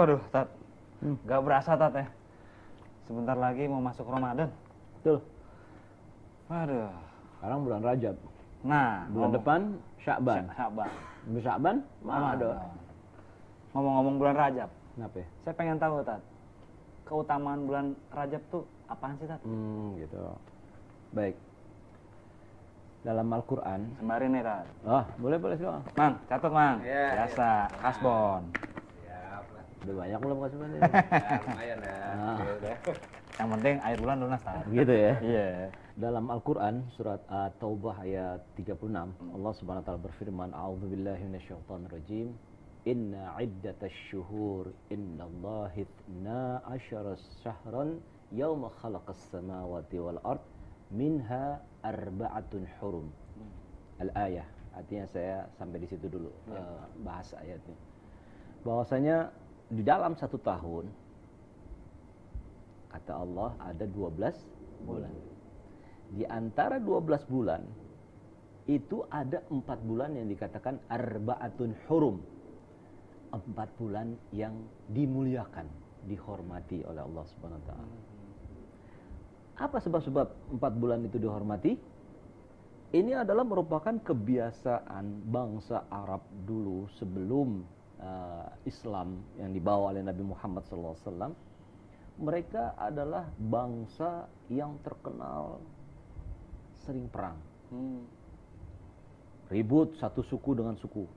Waduh, Tat. Gak berasa, Tat ya. Sebentar lagi mau masuk Ramadan. Betul. Waduh. Sekarang bulan Rajab. Nah, Bulan depan Sya'ban. Sya'ban. Sya'ban, ada. Ngomong-ngomong bulan Rajab. Kenapa ya? Saya pengen tahu, Tat. Keutamaan bulan Rajab tuh apaan sih, Tat? Gitu. Baik. Dalam Al-Quran. Sembari nih, Tat. Oh, boleh silakan. Mang, catat, Mang. Ya, Biasa, kasbon. Siap lah. Udah banyak belum kasih ini? Ya, lumayan ya. Udah. Yang penting air bulan lunas, Tat. Gitu ya. Iya. Dalam Al-Quran surat At-Taubah ayat 36 Allah subhanahu wa ta'ala berfirman A'udzubillahi minasyaitonirrajim Inna iddatash syuhur innallahi ithna asyara syahran yawma khalaqas samawati wal ard minha arba'atun hurum. Al-ayah, artinya saya sampai di situ dulu bahas ayatnya. Bahwasanya di dalam 1 tahun kata Allah ada 12 bulan. Di antara 12 bulan itu ada 4 bulan yang dikatakan arba'atun hurum. 4 bulan yang dimuliakan, dihormati oleh Allah Subhanahu wa taala. Apa sebab-sebab 4 bulan itu dihormati? Ini adalah merupakan kebiasaan bangsa Arab dulu sebelum Islam yang dibawa oleh Nabi Muhammad SAW. Mereka adalah bangsa yang terkenal sering perang. Ribut satu suku dengan suku.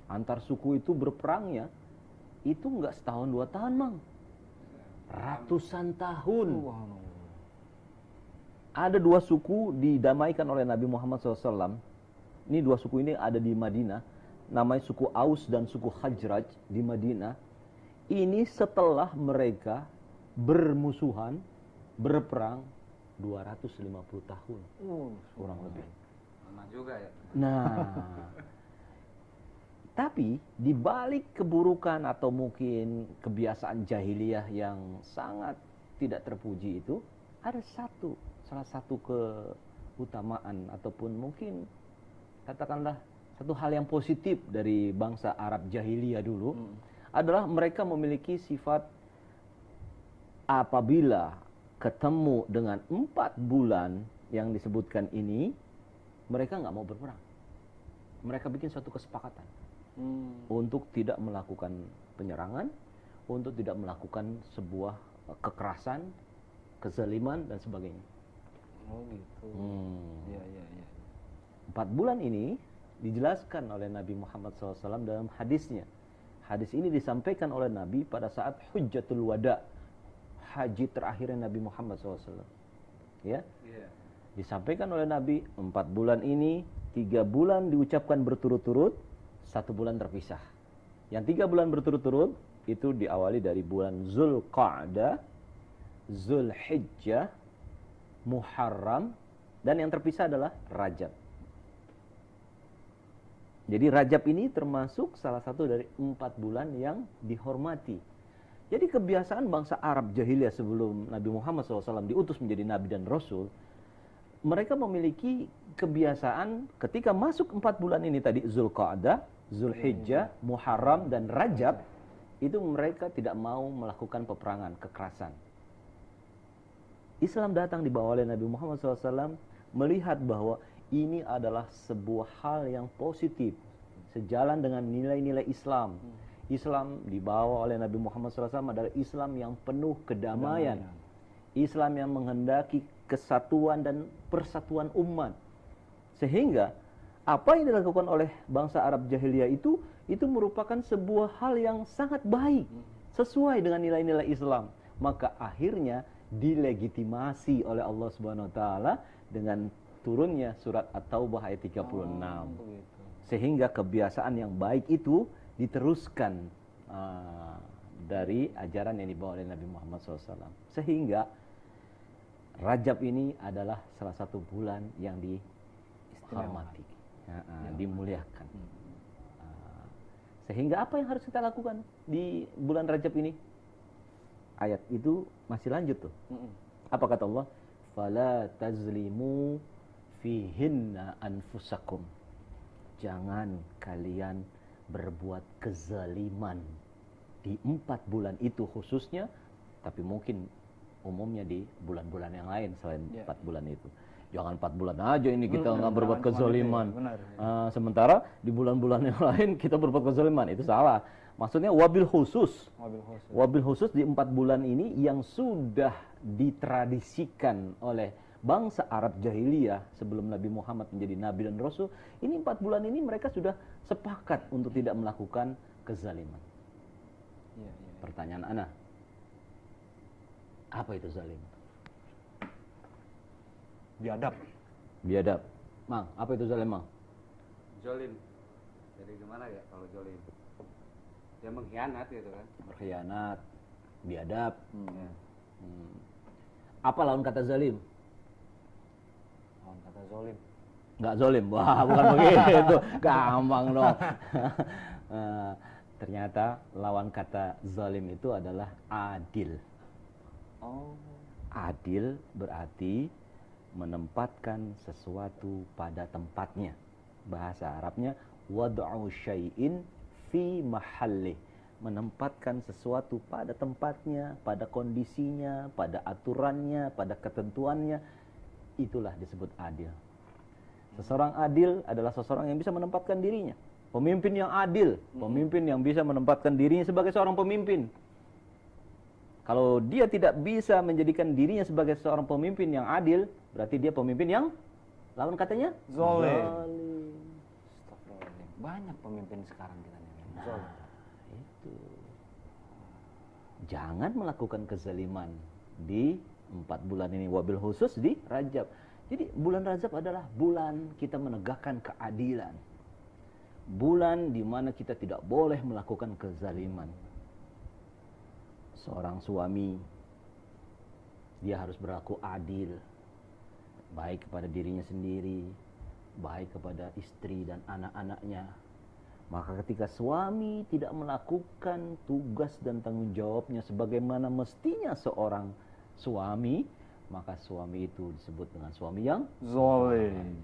Antar suku itu berperangnya itu enggak setahun 2 tahun, Mang. Ratusan tahun. Ada 2 suku didamaikan oleh Nabi Muhammad SAW. Ini 2 suku ini ada di Madinah. Namanya suku Aus dan suku Khazraj di Madinah. Ini setelah mereka bermusuhan, berperang 250 tahun. Kurang lebih. Lama juga ya. Nah, tapi di balik keburukan atau mungkin kebiasaan jahiliyah yang sangat tidak terpuji itu, ada salah satu keutamaan ataupun mungkin katakanlah satu hal yang positif dari bangsa Arab jahiliyah dulu adalah mereka memiliki sifat apabila ketemu dengan 4 bulan yang disebutkan ini, mereka nggak mau berperang. Mereka bikin suatu kesepakatan untuk tidak melakukan penyerangan, untuk tidak melakukan sebuah kekerasan, kezaliman dan sebagainya. Oh gitu. Iya. 4 bulan ini dijelaskan oleh Nabi Muhammad SAW dalam hadisnya. Hadis ini disampaikan oleh Nabi pada saat Hujjatul Wada, haji terakhirnya Nabi Muhammad SAW. Ya? Disampaikan oleh Nabi 4 bulan ini, 3 bulan diucapkan berturut-turut, 1 bulan terpisah. Yang 3 bulan berturut-turut itu diawali dari bulan Zulqa'dah, Zulhijjah, Muharram, dan yang terpisah adalah Rajab. Jadi Rajab ini termasuk salah satu dari 4 bulan yang dihormati. Jadi kebiasaan bangsa Arab jahiliyah sebelum Nabi Muhammad SAW diutus menjadi Nabi dan Rasul, mereka memiliki kebiasaan ketika masuk 4 bulan ini tadi, Zulqa'dah, Zulhijjah, Muharram, dan Rajab, itu mereka tidak mau melakukan peperangan, kekerasan. Islam datang dibawa oleh Nabi Muhammad SAW melihat bahwa ini adalah sebuah hal yang positif, sejalan dengan nilai-nilai Islam. Islam dibawa oleh Nabi Muhammad SAW adalah Islam yang penuh kedamaian. Islam yang menghendaki kesatuan dan persatuan umat. Sehingga apa yang dilakukan oleh bangsa Arab jahiliyah itu merupakan sebuah hal yang sangat baik, sesuai dengan nilai-nilai Islam. Maka akhirnya dilegitimasi oleh Allah Subhanahu wa taala dengan turunnya surat At-Taubah ayat 36. Sehingga kebiasaan yang baik itu diteruskan dari ajaran yang dibawa oleh Nabi Muhammad SAW. Sehingga Rajab ini adalah salah satu bulan yang dihormati, dimuliakan. Sehingga apa yang harus kita lakukan di bulan Rajab ini? Ayat itu masih lanjut tuh. Apa kata Allah? Fala tazlimu fihinna anfusakum. Jangan kalian berbuat kezaliman di 4 bulan itu khususnya, tapi mungkin umumnya di bulan-bulan yang lain selain 4 bulan itu. Jangan 4 bulan aja ini kita nggak berbuat kezaliman. Sementara di bulan-bulan yang lain kita berbuat kezaliman, itu salah. Maksudnya wabil khusus. Wabil khusus di 4 bulan ini yang sudah ditradisikan oleh bangsa Arab jahiliyah sebelum Nabi Muhammad menjadi Nabi dan Rasul. Ini 4 bulan ini mereka sudah sepakat untuk tidak melakukan kezaliman. Pertanyaan ana, apa itu zalim? Biadab. Mang, apa itu zalim, Mang? Jolim. Jadi gimana ya kalau jolim? Dia mengkhianat gitu kan. Berkhianat, biadab. Apa lawan kata zalim? Lawan kata zolim. Nggak zolim. Wah, bukan begitu. Gampang dong. Ternyata lawan kata zalim itu adalah adil. Adil berarti menempatkan sesuatu pada tempatnya. Bahasa Arabnya wad'u syai'in fi mahallih. Menempatkan sesuatu pada tempatnya, pada kondisinya, pada aturannya, pada ketentuannya. Itulah disebut adil. Seseorang adil adalah seseorang yang bisa menempatkan dirinya. Pemimpin yang adil, pemimpin yang bisa menempatkan dirinya sebagai seorang pemimpin. Kalau dia tidak bisa menjadikan dirinya sebagai seorang pemimpin yang adil, berarti dia pemimpin yang lawan katanya Zalim. Banyak pemimpin sekarang kita nih. Zalim. Itu. Jangan melakukan kezaliman di 4 bulan ini, wabil khusus di Rajab. Jadi bulan Rajab adalah bulan kita menegakkan keadilan. Bulan di mana kita tidak boleh melakukan kezaliman. Seorang suami, dia harus berlaku adil, baik kepada dirinya sendiri, baik kepada istri dan anak-anaknya. Maka ketika suami tidak melakukan tugas dan tanggung jawabnya sebagaimana mestinya seorang suami, maka suami itu disebut dengan suami yang Zalim.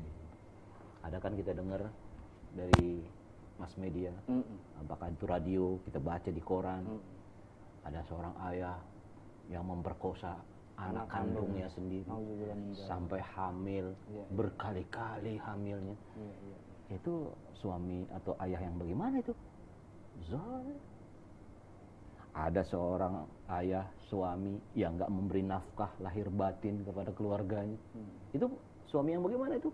ada kan kita dengar dari mass media, apakah itu radio, kita baca di koran, ada seorang ayah yang memperkosa anak kandungnya sendiri sampai hamil, berkali-kali hamilnya. Itu suami atau ayah yang bagaimana itu? Zalim. Ada seorang ayah, suami yang nggak memberi nafkah lahir batin kepada keluarganya. Itu suami yang bagaimana itu?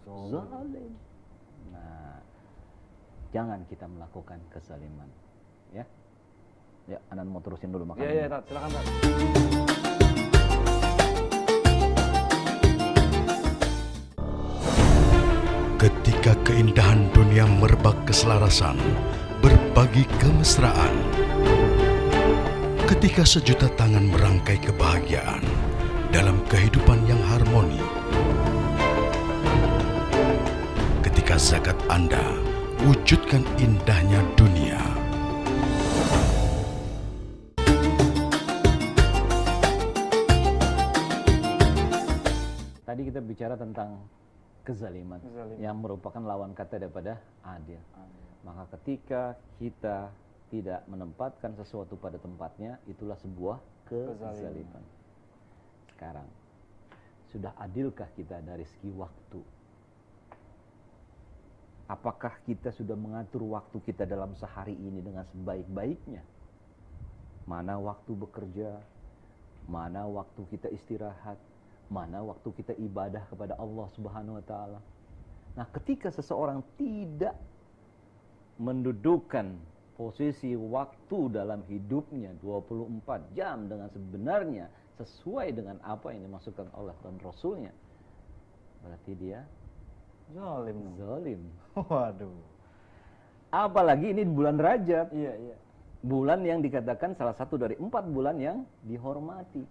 Zalim. Nah, jangan kita melakukan kezaliman, ya. Ya, Anan mau terusin dulu makan. Iya, Tat. Silakan, Tat. Ketika keindahan dunia merebak keselarasan, berbagi kemesraan. Ketika sejuta tangan merangkai kebahagiaan dalam kehidupan yang harmoni. Ketika zakat Anda wujudkan indahnya dunia. Tadi kita bicara tentang kezaliman yang merupakan lawan kata daripada adil. Maka ketika kita tidak menempatkan sesuatu pada tempatnya, itulah sebuah kezaliman. Sekarang, sudah adilkah kita dari segi waktu? Apakah kita sudah mengatur waktu kita dalam sehari ini dengan sebaik-baiknya? Mana waktu bekerja, mana waktu kita istirahat, mana waktu kita ibadah kepada Allah Subhanahu wa taala. Nah, ketika seseorang tidak mendudukan posisi waktu dalam hidupnya 24 jam dengan sebenarnya sesuai dengan apa yang dimaksudkan Allah dan Rasulnya, berarti dia zalim. Waduh. Apalagi ini bulan Rajab. Iya. Bulan yang dikatakan salah satu dari 4 bulan yang dihormati.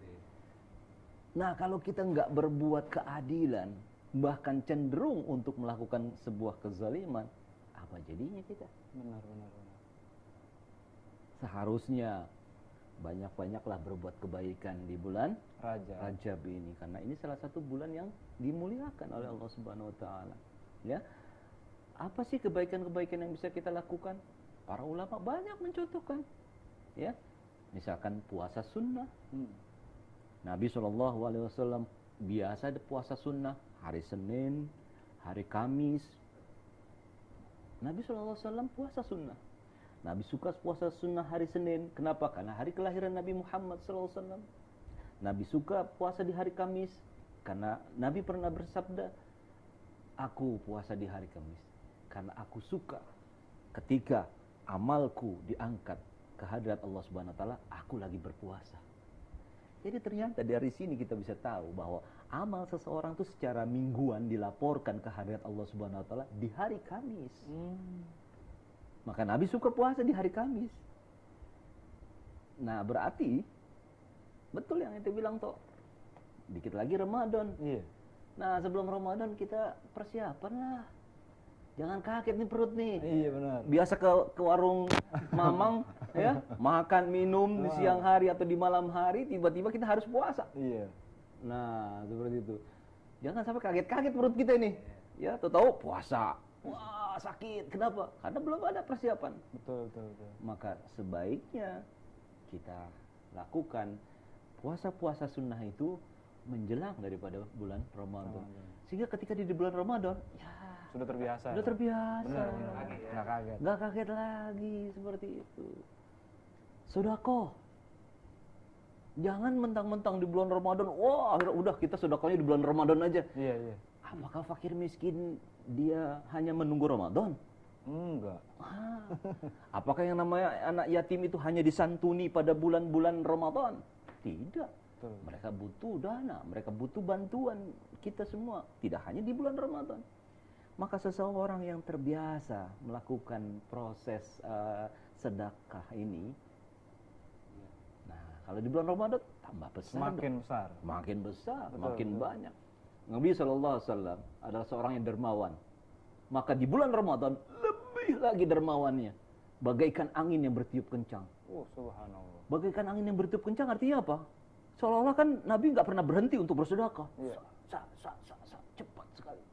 Nah, kalau kita nggak berbuat keadilan, bahkan cenderung untuk melakukan sebuah kezaliman, apa jadinya kita? Benar. Seharusnya banyak-banyaklah berbuat kebaikan di bulan Rajab ini, karena ini salah satu bulan yang dimuliakan oleh Allah Subhanahu wa taala. Ya. Apa sih kebaikan-kebaikan yang bisa kita lakukan? Para ulama banyak mencontohkan. Ya, misalkan puasa sunnah. Hmm. Nabi SAW biasa ada puasa sunnah hari Senin, hari Kamis. Nabi SAW puasa sunnah. Nabi suka puasa sunnah hari Senin. Kenapa? Karena hari kelahiran Nabi Muhammad SAW. Nabi suka puasa di hari Kamis karena Nabi pernah bersabda, aku puasa di hari Kamis karena aku suka ketika amalku diangkat ke hadirat Allah Subhanahu wa taala, aku lagi berpuasa. Jadi ternyata dari sini kita bisa tahu bahwa amal seseorang itu secara mingguan dilaporkan ke hadirat Allah Subhanahu wa taala di hari Kamis. Maka Nabi suka puasa di hari Kamis. Nah, berarti betul yang itu bilang toh. Dikit lagi Ramadan. Iya. Nah, sebelum Ramadan kita persiapan lah. Jangan kaget nih perut nih. Iya benar. Biasa ke warung mamang ya, makan minum di siang hari atau di malam hari, tiba-tiba kita harus puasa. Iya. Nah, seperti itu. Jangan sampai kaget-kaget perut kita ini. Ya, tahu puasa. Wah, sakit. Kenapa? Karena belum ada persiapan. Betul. Maka sebaiknya kita lakukan puasa-puasa sunnah itu menjelang daripada bulan Ramadan. Sehingga ketika di bulan Ramadan, ya Sudah terbiasa. sudah terbiasa. Benar. Nggak kaget. Nggak kaget lagi seperti itu. Sedekah. Jangan mentang-mentang di bulan Ramadan, wah udah kita sedekahnya di bulan Ramadan aja. Iya. Apakah fakir miskin dia hanya menunggu Ramadan? Enggak. Apakah yang namanya anak yatim itu hanya disantuni pada bulan-bulan Ramadan? Tidak. Betul. Mereka butuh dana, mereka butuh bantuan kita semua, tidak hanya di bulan Ramadan. Maka seseorang yang terbiasa melakukan proses sedekah ini, nah kalau di bulan Ramadan tambah besar, Semakin besar. makin besar, Betul, makin betul. banyak. Nabi SAW adalah seorang yang dermawan. Maka di bulan Ramadan lebih lagi dermawannya, bagaikan angin yang bertiup kencang. Oh, subhanallah. Bagaikan angin yang bertiup kencang artinya apa? Seolah-olah kan Nabi nggak pernah berhenti untuk bersedekah. Iya. Cepat sekali.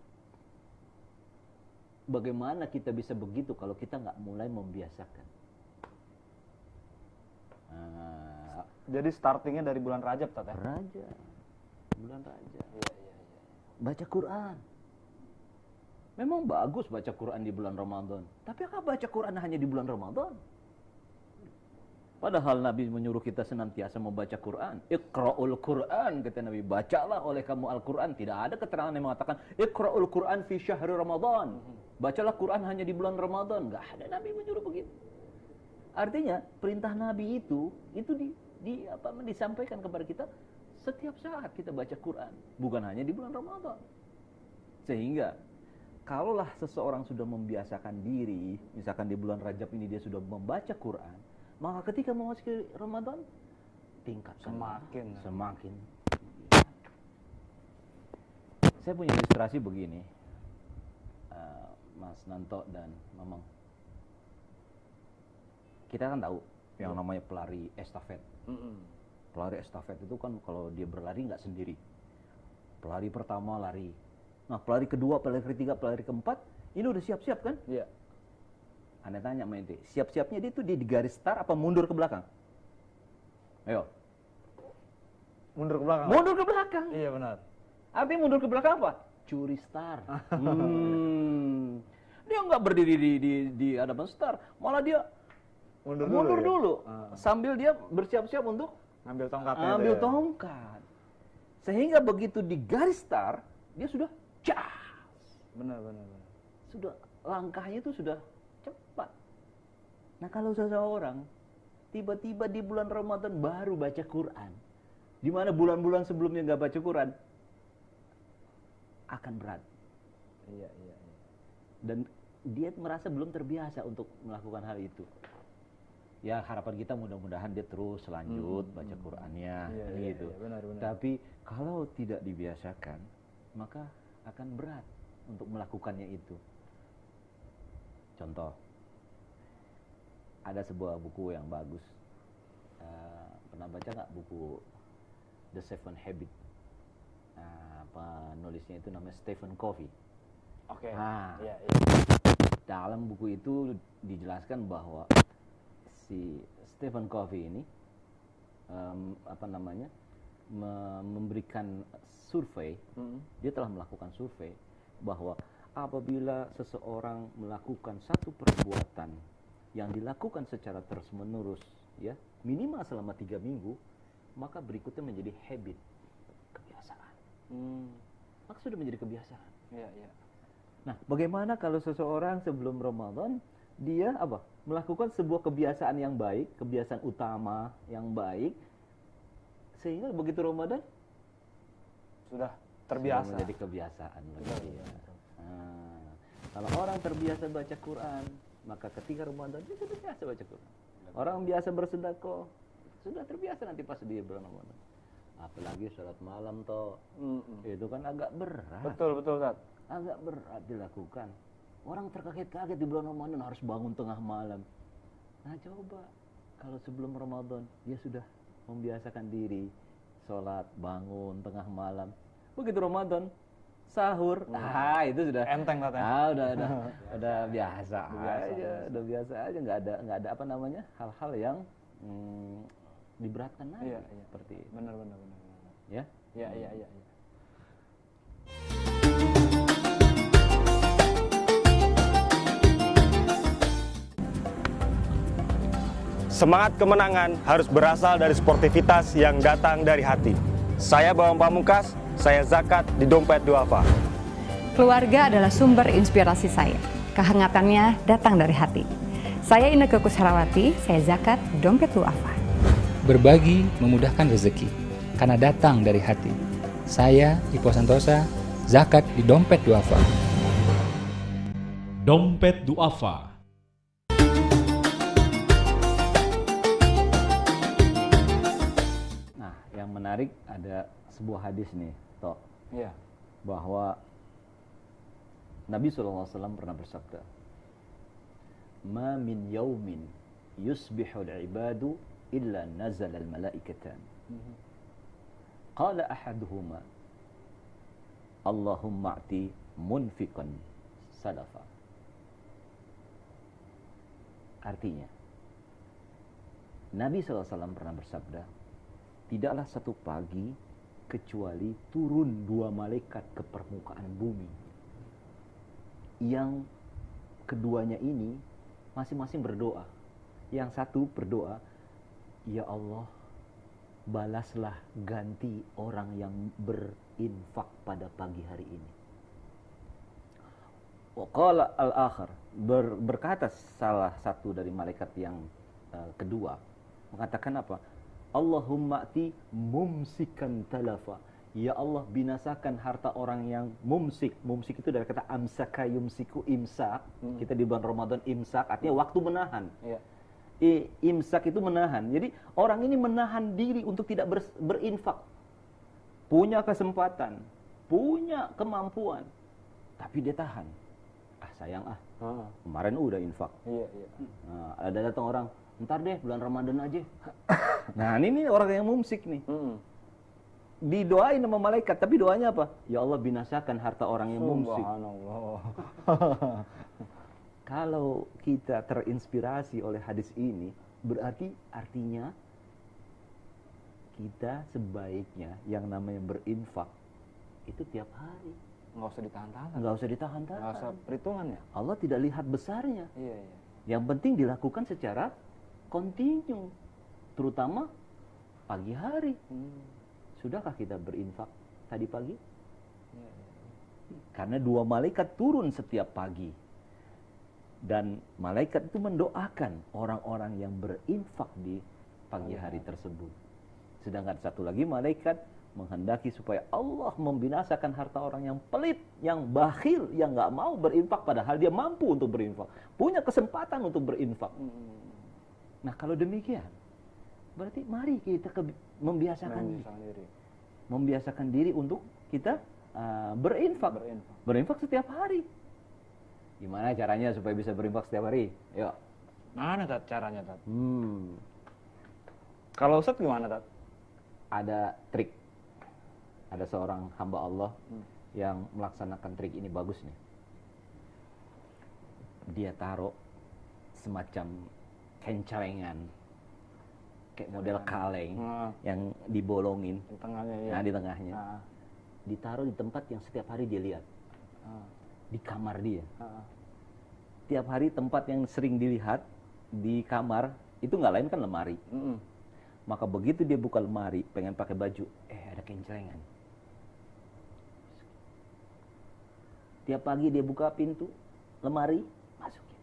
Bagaimana kita bisa begitu kalau kita nggak mulai membiasakan? Jadi startingnya dari bulan Rajab, Tat, ya? Raja, bulan Raja. Iya. Baca Quran. Memang bagus baca Quran di bulan Ramadan. Tapi apakah baca Quran hanya di bulan Ramadan? Padahal Nabi menyuruh kita senantiasa membaca Quran. Iqra'ul Quran, kata Nabi. Bacalah oleh kamu Al-Quran. Tidak ada keterangan yang mengatakan Iqra'ul Quran fi syahri Ramadan. Bacalah Quran hanya di bulan Ramadan. Enggak ada Nabi menyuruh begitu. Artinya perintah Nabi itu disampaikan kepada kita setiap saat kita baca Quran, bukan hanya di bulan Ramadan. Sehingga kalaulah seseorang sudah membiasakan diri, misalkan di bulan Rajab ini dia sudah membaca Quran, maka ketika memasuki Ramadan tingkatkan semakin. Saya punya ilustrasi begini, Mas Nanto dan Mamang. Kita kan tahu yang namanya pelari estafet. Pelari estafet itu kan kalau dia berlari nggak sendiri. Pelari pertama lari. Nah, pelari kedua, pelari ketiga, pelari keempat, ini udah siap-siap kan? Iya. Anda tanya sama ente, siap-siapnya dia itu di garis start apa mundur ke belakang? Ayo. Mundur ke belakang. Mundur ke belakang. Iya, benar. Artinya mundur ke belakang apa? Curi start. Dia nggak berdiri di hadapan start, malah dia mundur dulu. Sambil dia bersiap-siap untuk Ambil tongkatnya. ambil tongkat. Sehingga begitu di garis start, dia sudah Benar. sudah langkahnya itu sudah cepat. Nah, kalau seseorang tiba-tiba di bulan Ramadan baru baca Quran, di mana bulan-bulan sebelumnya nggak baca Quran, akan berat. Iya. Dan dia merasa belum terbiasa untuk melakukan hal itu. Ya, harapan kita mudah-mudahan dia terus lanjut baca Qurannya, gitu. Iya, benar. Tapi kalau tidak dibiasakan, maka akan berat untuk melakukannya itu. Contoh, ada sebuah buku yang bagus. Pernah baca nggak buku The Seven Habits? Penulisnya itu namanya Stephen Covey. Oke. Ah. Iya. Dalam buku itu dijelaskan bahwa si Stephen Covey ini memberikan survei. Dia telah melakukan survei bahwa apabila seseorang melakukan satu perbuatan yang dilakukan secara terus-menerus, ya minimal selama 3 minggu, maka berikutnya menjadi habit, kebiasaan. Maka sudah menjadi kebiasaan. Iya, iya. Nah, bagaimana kalau seseorang sebelum Ramadan dia melakukan sebuah kebiasaan yang baik, kebiasaan utama yang baik, sehingga begitu Ramadan Sudah sudah terbiasa. menjadi kebiasaan bagi dia. Nah, kalau orang terbiasa baca Quran, maka ketika Ramadan dia sudah biasa baca Quran. Orang biasa bersedekah sudah terbiasa nanti pas dia bulan Ramadan. Apalagi sholat malam toh, itu kan agak berat. Betul, betul, Tat. Agak berat dilakukan. Orang terkaget-kaget di bulan Ramadan harus bangun tengah malam. Nah coba kalau sebelum Ramadan dia sudah membiasakan diri sholat, bangun tengah malam. Begitu Ramadan sahur, itu sudah Enteng, Tat. udah biasa aja, udah biasa aja, nggak ada hal-hal yang diberatkan lagi. Iya, iya. Seperti itu. Benar. Ya. Iya, iya, iya. Semangat kemenangan harus berasal dari sportivitas yang datang dari hati. Saya Bawang Pamungkas, saya zakat di Dompet Duafa. Keluarga adalah sumber inspirasi saya. Kehangatannya datang dari hati. Saya Inneke Koesherawati, saya zakat di Dompet Duafa. Berbagi memudahkan rezeki, karena datang dari hati. Saya, Ipo Santosa, zakat di Dompet Duafa. Dompet Duafa. Nah, yang menarik ada sebuah hadis nih, Tok, Iya. bahwa Nabi SAW pernah bersabda, "Ma min yaumin yusbihul ibadu illa nazala al-malaikatan." Qala ahaduhuma, "Allahumma a'ti munfiqan salafa." Artinya, Nabi SAW pernah bersabda, tidaklah satu pagi kecuali turun 2 malaikat ke permukaan bumi. Yang keduanya ini masing-masing berdoa. Yang satu berdoa, "Ya Allah, balaslah ganti orang yang berinfak pada pagi hari ini." Waqala al-akhar, berkata salah satu dari malaikat yang kedua, mengatakan apa? "Allahumma ati mumsikan talafa." Ya Allah, binasakan harta orang yang mumsik. Mumsik itu dari kata amsaka yumsiku, imsak. Kita di bulan Ramadan imsak, artinya waktu menahan. Iya. Imsak itu menahan. Jadi orang ini menahan diri untuk tidak berinfak. Punya kesempatan, punya kemampuan, tapi dia tahan. Sayang kemarin udah infak. Iya, iya. Nah, ada datang orang, "Ntar deh bulan Ramadan aja." Nah ini orang yang mumsik nih. Didoain sama malaikat, tapi doanya apa? Ya Allah, binasakan harta orang yang mumsik. Subhanallah. Kalau kita terinspirasi oleh hadis ini, berarti artinya kita sebaiknya yang namanya berinfak itu tiap hari. Nggak usah ditahan-tahan. Nggak usah ditahan-tahan. Nggak usah perhitungan ya. Allah tidak lihat besarnya. Iya, iya. Yang penting dilakukan secara kontinu, terutama pagi hari. Sudahkah kita berinfak tadi pagi? Iya, iya. Karena 2 malaikat turun setiap pagi. Dan malaikat itu mendoakan orang-orang yang berinfak di pagi hari tersebut. Sedangkan satu lagi malaikat menghendaki supaya Allah membinasakan harta orang yang pelit, yang bakhil, yang nggak mau berinfak padahal dia mampu untuk berinfak, punya kesempatan untuk berinfak. Nah kalau demikian, berarti mari kita membiasakan diri untuk kita berinfak. Berinfak setiap hari. Gimana caranya supaya bisa berinfak setiap hari? Yuk. Mana Tat caranya, Tat? Kalau Ustadz gimana, Tat? Ada trik. Ada seorang hamba Allah yang melaksanakan trik ini bagus nih. Dia taruh semacam kencelengan kayak model kaleng Ah, yang dibolongin. di tengahnya ya. Nah, di tengahnya. Ah, Ditaruh di tempat yang setiap hari dia lihat. ah, Di kamar dia. ah, Tiap hari tempat yang sering dilihat di kamar, itu nggak lain kan lemari. mm-mm. Maka begitu dia buka lemari, pengen pakai baju, ada kencelengan. Tiap pagi dia buka pintu lemari, masukin.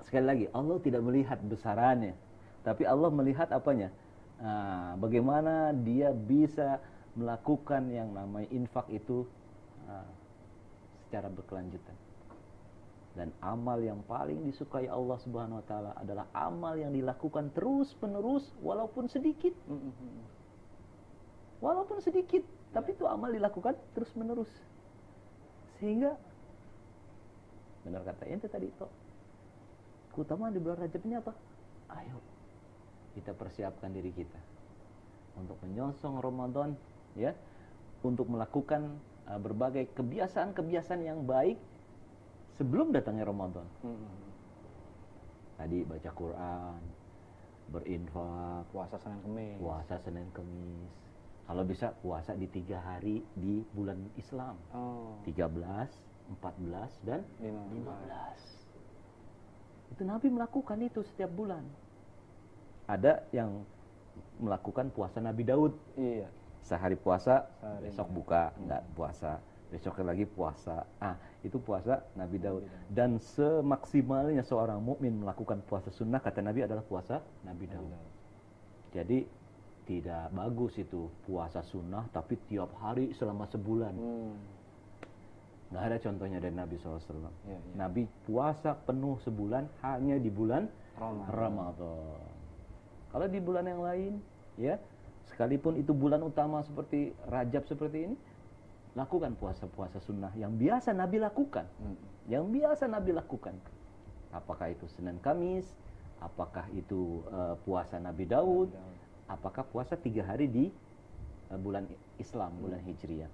Sekali lagi, Allah tidak melihat besarannya, tapi Allah melihat apanya? Bagaimana dia bisa melakukan yang namanya infak itu secara berkelanjutan. Dan amal yang paling disukai Allah Subhanahu wa taala adalah amal yang dilakukan terus-menerus walaupun sedikit. Walaupun sedikit, tapi itu amal dilakukan terus-menerus. Sehingga benar kata ente tadi toh. Keutamaan di bulan Rajab ini apa? Ayo kita persiapkan diri kita untuk menyongsong Ramadan, ya, untuk melakukan berbagai kebiasaan-kebiasaan yang baik sebelum datangnya Ramadan. Tadi baca Quran, berinfak, Puasa Senin Kemis. puasa Senin Kemis. Kalau bisa puasa di 3 hari di bulan Islam. Oh, 13, 14, dan 15. 15. Itu Nabi melakukan itu setiap bulan. Ada yang melakukan puasa Nabi Daud. Iya. Sehari puasa, Sehari besok enggak. buka, enggak puasa. Besoknya lagi puasa. Itu puasa Nabi Daud. Dan semaksimalnya seorang mukmin melakukan puasa sunnah, kata Nabi, adalah puasa Nabi Daud. Jadi tidak bagus itu puasa sunnah tapi tiap hari selama sebulan. Nggak ada contohnya dari Nabi SAW. Iya, iya. Nabi puasa penuh sebulan hanya di bulan Ramadan. Kalau di bulan yang lain, ya, sekalipun itu bulan utama seperti Rajab seperti ini, lakukan puasa-puasa sunnah yang biasa Nabi lakukan. Yang biasa Nabi lakukan. Apakah itu Senin Kamis, apakah itu puasa Nabi Daud, apakah puasa 3 hari di bulan Islam, bulan Hijriah.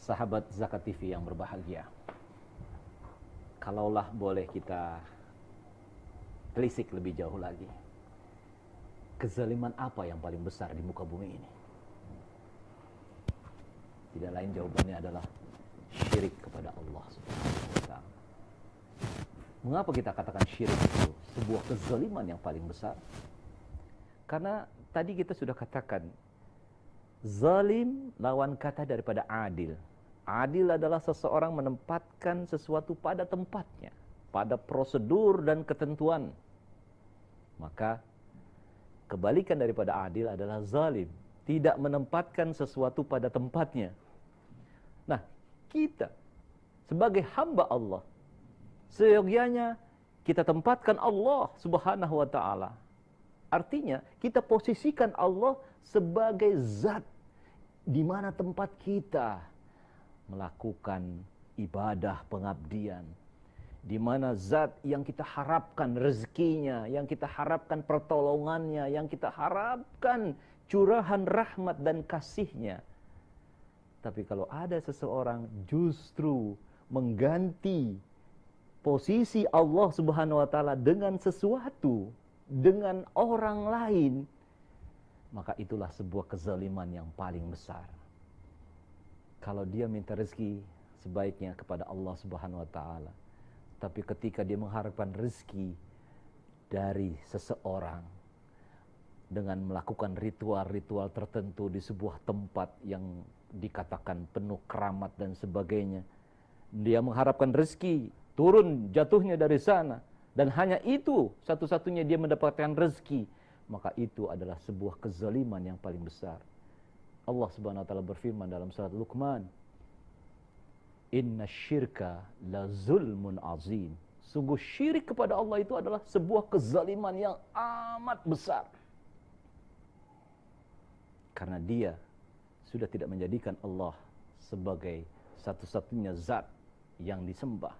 Sahabat Zakat TV yang berbahagia, kalaulah boleh kita telisik lebih jauh lagi, kezaliman apa yang paling besar di muka bumi ini? Tidak lain jawabannya adalah syirik kepada Allah Subhanahu wa taala. Mengapa kita katakan syirik itu sebuah kezaliman yang paling besar? Karena tadi kita sudah katakan, zalim lawan kata daripada adil. Adil adalah seseorang menempatkan sesuatu pada tempatnya, pada prosedur dan ketentuan. Maka kebalikan daripada adil adalah zalim, tidak menempatkan sesuatu pada tempatnya. Nah, kita sebagai hamba Allah, seyogyanya kita tempatkan Allah Subhanahu wa taala. Artinya, kita posisikan Allah sebagai zat di mana tempat kita melakukan ibadah pengabdian, di mana zat yang kita harapkan rezekinya, yang kita harapkan pertolongannya, yang kita harapkan curahan rahmat dan kasihnya. Tapi kalau ada seseorang justru mengganti posisi Allah Subhanahu wa taala dengan sesuatu, dengan orang lain, maka itulah sebuah kezaliman yang paling besar. Kalau dia minta rezeki, sebaiknya kepada Allah Subhanahu wa taala. Tapi ketika dia mengharapkan rezeki dari seseorang dengan melakukan ritual-ritual tertentu di sebuah tempat yang dikatakan penuh keramat dan sebagainya, dia mengharapkan rezeki turun jatuhnya dari sana, dan hanya itu satu-satunya dia mendapatkan rezeki, maka itu adalah sebuah kezaliman yang paling besar. Allah Subhanahu wa taala berfirman dalam surat Luqman, "Inna syirka la zulmun azim." Sungguh syirik kepada Allah itu adalah sebuah kezaliman yang amat besar. Karena dia sudah tidak menjadikan Allah sebagai satu-satunya zat yang disembah,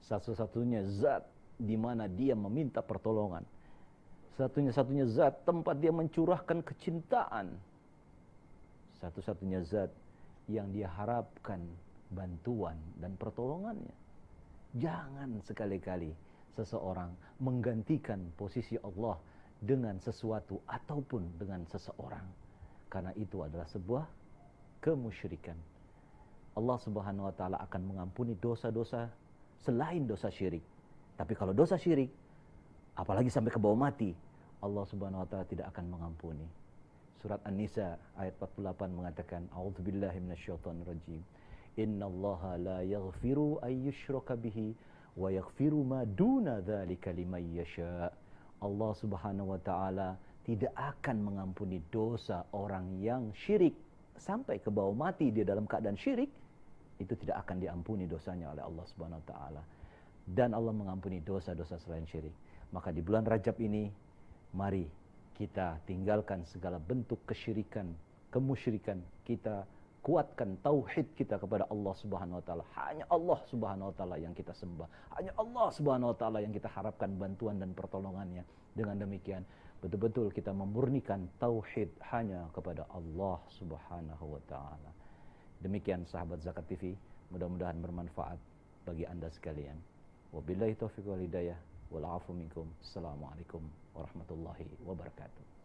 satu-satunya zat di mana dia meminta pertolongan, satu-satunya zat tempat dia mencurahkan kecintaan, satu-satunya zat yang dia harapkan bantuan dan pertolongannya. Jangan sekali-kali seseorang menggantikan posisi Allah dengan sesuatu ataupun dengan seseorang, karena itu adalah sebuah kemusyrikan. Allah Subhanahu wa taala akan mengampuni dosa-dosa selain dosa syirik. Tapi kalau dosa syirik, apalagi sampai ke bawah mati, Allah Subhanahu wa taala tidak akan mengampuni. Surat An-Nisa ayat 48 mengatakan, A'udzubillahi minasyaitonirrajim. Innallaha la yaghfiru ay yushraka bihi wa yaghfiru ma duna dzalika liman yasha. Allah Subhanahu wa taala tidak akan mengampuni dosa orang yang syirik sampai ke bawah mati dia dalam keadaan syirik, itu tidak akan diampuni dosanya oleh Allah Subhanahu wa taala. Dan Allah mengampuni dosa-dosa selain syirik. Maka di bulan Rajab ini, mari kita tinggalkan segala bentuk kesyirikan, kemusyrikan. Kita kuatkan tauhid kita kepada Allah Subhanahu wa taala. Hanya Allah Subhanahu wa taala yang kita sembah. Hanya Allah Subhanahu wa taala yang kita harapkan bantuan dan pertolongannya. Dengan demikian, betul-betul kita memurnikan tauhid hanya kepada Allah Subhanahu wa taala. Demikian sahabat Zakat TV, mudah-mudahan bermanfaat bagi Anda sekalian. Wabillahi taufiq wal hidayah wal afu minkum. Assalamualaikum warahmatullahi wabarakatuh.